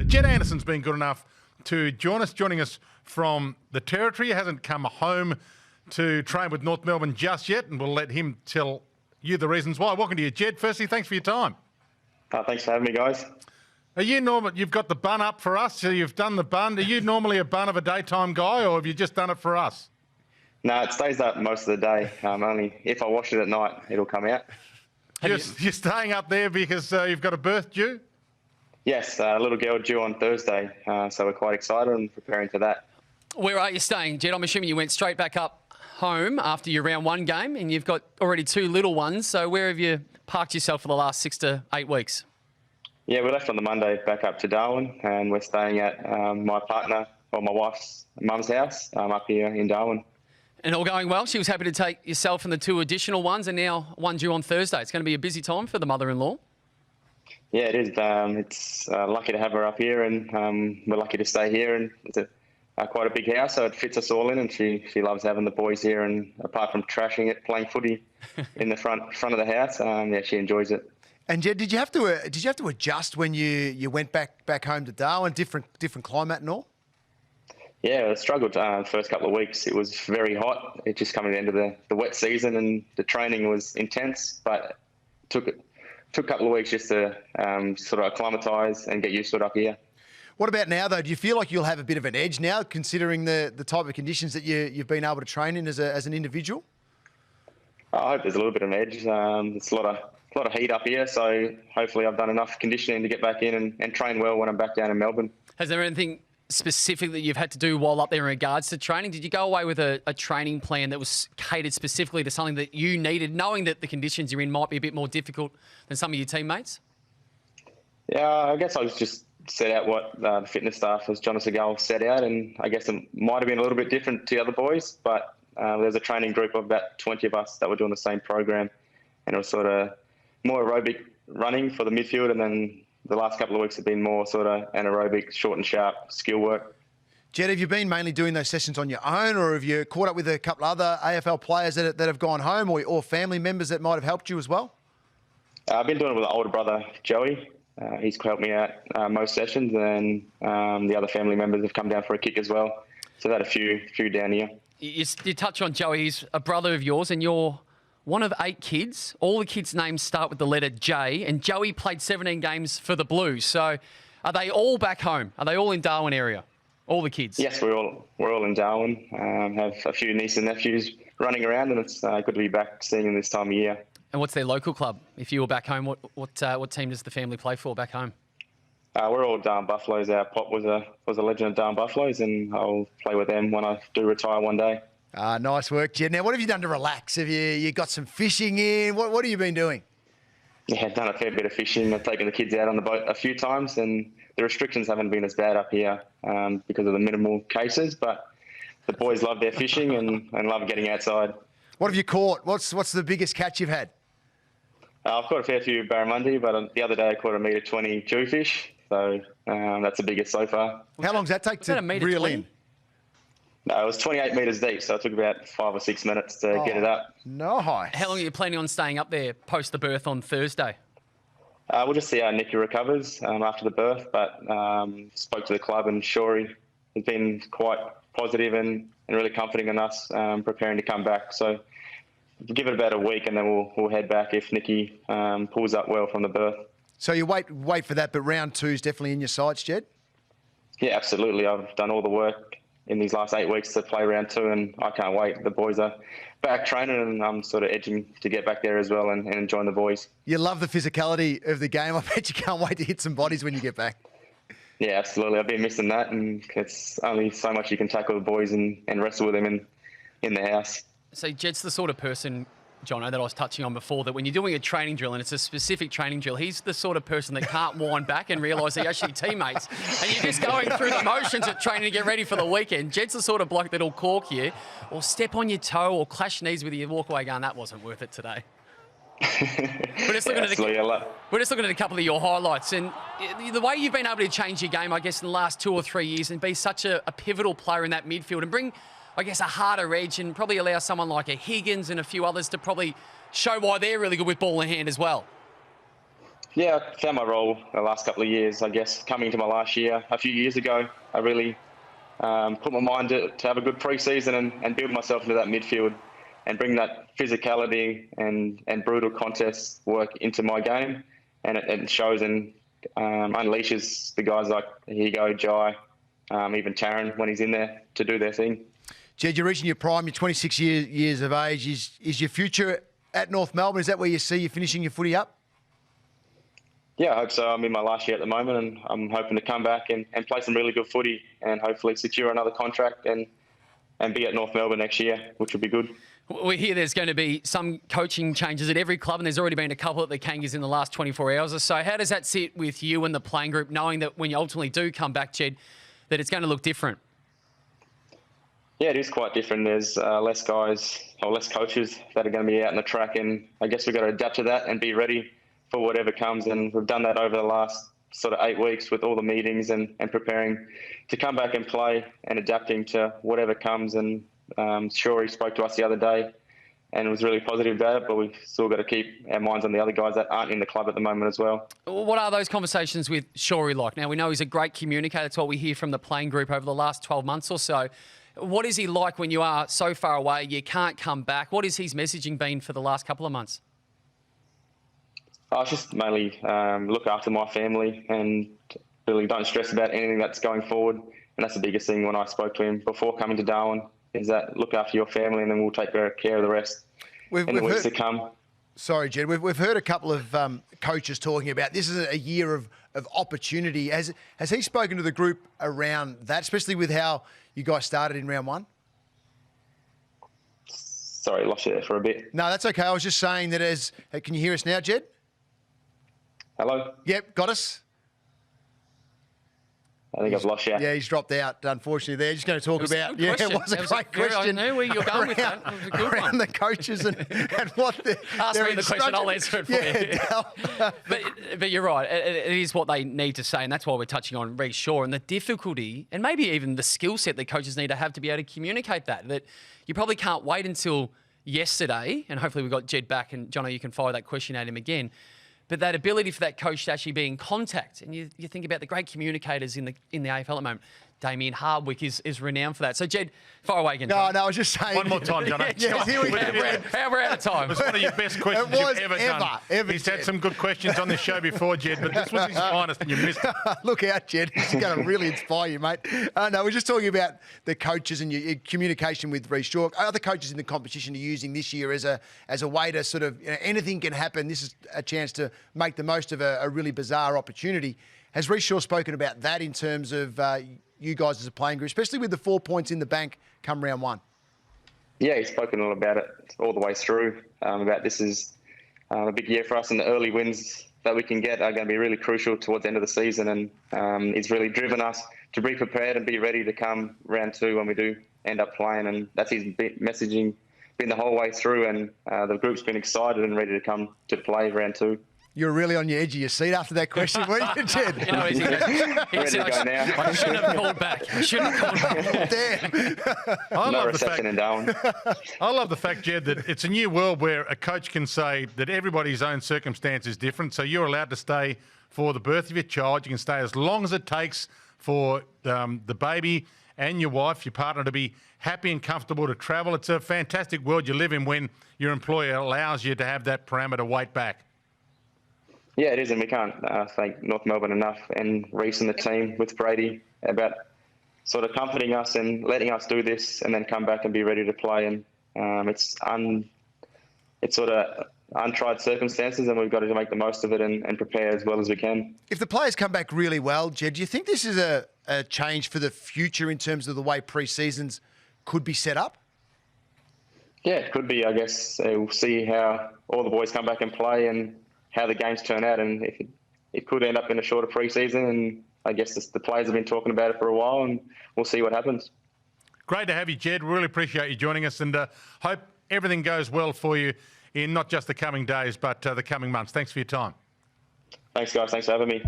Jed Anderson's been good enough to joining us from the Territory. He hasn't come home to train with North Melbourne just yet, and we'll let him tell you the reasons why. Welcome to you, Jed. Firstly, thanks for your time. Thanks for having me, guys. Are you you've got the bun up for us, so you've done the bun. Are you normally a bun of a daytime guy, or have you just done it for us? No, it stays up most of the day. Only if I wash it at night, it'll come out. You're staying up there because you've got a birth due? Yes, a little girl due on Thursday, so we're quite excited and preparing for that. Where are you staying, Jed? I'm assuming you went straight back up home after your round one game, and you've got already two little ones. So where have you parked yourself for the last 6 to 8 weeks? Yeah, we left on the Monday back up to Darwin, and we're staying at my wife's mum's house up here in Darwin. And all going well? She was happy to take yourself and the 2 additional ones, and now one due on Thursday. It's going to be a busy time for the mother-in-law. Yeah, it is. It's lucky to have her up here, and we're lucky to stay here. And it's quite a big house, so it fits us all in. And she loves having the boys here. And apart from trashing it, playing footy in the front of the house, she enjoys it. And Jed, did you have to adjust when you went back home to Darwin? Different climate and all. Yeah, I struggled first couple of weeks. It was very hot. It just coming to the end of the wet season, and the training was intense. But it took a couple of weeks just to sort of acclimatise and get used to it up here. What about now, though? Do you feel like you'll have a bit of an edge now, considering the type of conditions that you've been able to train in as an individual? I hope there's a little bit of an edge. It's a lot of heat up here, so hopefully I've done enough conditioning to get back in and train well when I'm back down in Melbourne. Has there anything specific that you've had to do while up there in regards to training? Did you go away with a training plan that was catered specifically to something that you needed, knowing that the conditions you're in might be a bit more difficult than some of your teammates? Yeah, I guess I was just set out what the fitness staff, as John Segal, set out, and I guess it might have been a little bit different to the other boys, but there's a training group of about 20 of us that were doing the same program, and it was sort of more aerobic running for the midfield, and then the last couple of weeks have been more sort of anaerobic, short and sharp skill work. Jed, have you been mainly doing those sessions on your own, or have you caught up with a couple other AFL players that have gone home, or family members that might have helped you as well? I've been doing it with an older brother, Joey. He's helped me out most sessions, and the other family members have come down for a kick as well. So I've had a few down here. You touch on Joey. He's a brother of yours, and you're one of 8 kids. All the kids' names start with the letter J, and Joey played 17 games for the Blues. So are they all back home? Are they all in Darwin area? All the kids? Yes, we're all in Darwin. Have a few nieces and nephews running around, and it's good to be back seeing them this time of year. And what's their local club? If you were back home, what team does the family play for back home? We're all Darwin Buffaloes. Our pop was a legend of Darwin Buffaloes, and I'll play with them when I do retire one day. Nice work, Jed. Now, what have you done to relax? Have you got some fishing in? What have you been doing? Yeah, I've done a fair bit of fishing. I've taken the kids out on the boat a few times, and the restrictions haven't been as bad up here because of the minimal cases, but the boys love their fishing and love getting outside. What have you caught? What's the biggest catch you've had? I've caught a fair few barramundi, but the other day I caught a $1.20 jewfish, so that's the biggest so far. How long does that take to reel in? No, it was 28 metres deep, so it took about 5 or 6 minutes to get it up. Nice. How long are you planning on staying up there post the birth on Thursday? We'll just see how Nicky recovers after the birth, but spoke to the club, and Shorey has been quite positive and really comforting in us preparing to come back. So we'll give it about a week, and then we'll head back if Nicky pulls up well from the birth. So you wait for that, but round 2 is definitely in your sights, Jed? Yeah, absolutely. I've done all the work in these last 8 weeks to play round 2, and I can't wait. The boys are back training, and I'm sort of edging to get back there as well and enjoying the boys. You love the physicality of the game. I bet you can't wait to hit some bodies when you get back. Yeah, absolutely. I've been missing that, and it's only so much you can tackle the boys and wrestle with them in the house. So Jed's the sort of person, Jono, that I was touching on before, that when you're doing a training drill and it's a specific training drill, he's the sort of person that can't wind back and realise they're actually teammates. And you're just going through the motions of training to get ready for the weekend. Jed's the sort of bloke that'll cork you or step on your toe or clash knees with you and walk away going, that wasn't worth it today. We're just looking at a couple of your highlights, and the way you've been able to change your game, I guess, in the last 2 or 3 years and be such a pivotal player in that midfield and bring, I guess, a harder edge and probably allow someone like a Higgins and a few others to probably show why they're really good with ball in hand as well. Yeah, I found my role the last couple of years. I guess coming to my last year, a few years ago, I really put my mind to have a good pre-season and build myself into that midfield and bring that physicality and brutal contest work into my game. And it shows and unleashes the guys like Higo, Jai, even Taron when he's in there to do their thing. Jed, you're reaching your prime. You're 26 years of age. Is your future at North Melbourne? Is that where you see you finishing your footy up? Yeah, I hope so. I'm in my last year at the moment, and I'm hoping to come back and play some really good footy and hopefully secure another contract and be at North Melbourne next year, which would be good. We hear there's going to be some coaching changes at every club, and there's already been a couple at the Kangas in the last 24 hours or so. How does that sit with you and the playing group, knowing that when you ultimately do come back, Jed, that it's going to look different? Yeah, it is quite different. There's less guys or less coaches that are going to be out in the track, and I guess we've got to adapt to that and be ready for whatever comes. And we've done that over the last sort of 8 weeks with all the meetings and preparing to come back and play and adapting to whatever comes. And sure, he spoke to us the other day and was really positive about it, but we've still got to keep our minds on the other guys that aren't in the club at the moment as well. What are those conversations with Shorey like? Now, we know he's a great communicator. That's what we hear from the playing group over the last 12 months or so. What is he like when you are so far away, you can't come back? What has his messaging been for the last couple of months? I just mainly look after my family and really don't stress about anything that's going forward. And that's the biggest thing when I spoke to him before coming to Darwin, is that look after your family and then we'll take care of the rest in the weeks to come. Sorry, Jed. We've heard a couple of coaches talking about this is a year of opportunity. Has he spoken to the group around that, especially with how you guys started in round one? Sorry, lost you there for a bit. No, that's okay. I was just saying that can you hear us now, Jed? Hello? Yep, got us. I think I've lost you. Yeah, he's dropped out, unfortunately. They're just going to talk about... Yeah, it was a great question. I knew where you're going with that. It was a good around one. the coaches and what Ask me the question, I'll answer it for you. But you're right. It is what they need to say, and that's why we're touching on Reece Shaw and the difficulty and maybe even the skill set that coaches need to have to be able to communicate that you probably can't wait until yesterday, and hopefully we've got Jed back, and Jono, you can fire that question at him again. But that ability for that coach to actually be in contact, and you think about the great communicators in the AFL at the moment. Damien Hardwick is renowned for that. So, Jed, fire away again. No, I was just saying. One more time, Jono. Yeah, here we go. We're out of time. It was one of your best questions you've ever done. He's had some good questions on this show before, Jed, but this was his finest and you missed it. Look out, Jed. This is going to really inspire you, mate. No, we're just talking about the coaches and your communication with Reece Shaw. Other coaches in the competition are using this year as a way to sort of, anything can happen. This is a chance to make the most of a really bizarre opportunity. Has Reece Shaw spoken about that in terms of you guys as a playing group, especially with the 4 points in the bank come round one? Yeah, he's spoken all about it all the way through, about this is a big year for us, and the early wins that we can get are going to be really crucial towards the end of the season, and he's really driven us to be prepared and be ready to come round two when we do end up playing, and that's his messaging been the whole way through, and the group's been excited and ready to come to play round two. You're really on your edge of your seat after that question, weren't you, Jed? Ready to go now. I shouldn't have called back. Damn. No reception in Darwin. I love the fact, Jed, that it's a new world where a coach can say that everybody's own circumstance is different. So you're allowed to stay for the birth of your child. You can stay as long as it takes for the baby and your wife, your partner, to be happy and comfortable to travel. It's a fantastic world you live in when your employer allows you to have that parameter weight back. Yeah, it is, and we can't thank North Melbourne enough and Reece and the team with Brady about sort of comforting us and letting us do this and then come back and be ready to play. And it's sort of untried circumstances, and we've got to make the most of it and prepare as well as we can. If the players come back really well, Jed, do you think this is a change for the future in terms of the way pre-seasons could be set up? Yeah, it could be. I guess we'll see how all the boys come back and play and how the games turn out, and if it could end up in a shorter pre-season, and I guess the players have been talking about it for a while, and we'll see what happens. Great to have you, Jed. Really appreciate you joining us, and hope everything goes well for you in not just the coming days, but the coming months. Thanks for your time. Thanks, guys. Thanks for having me.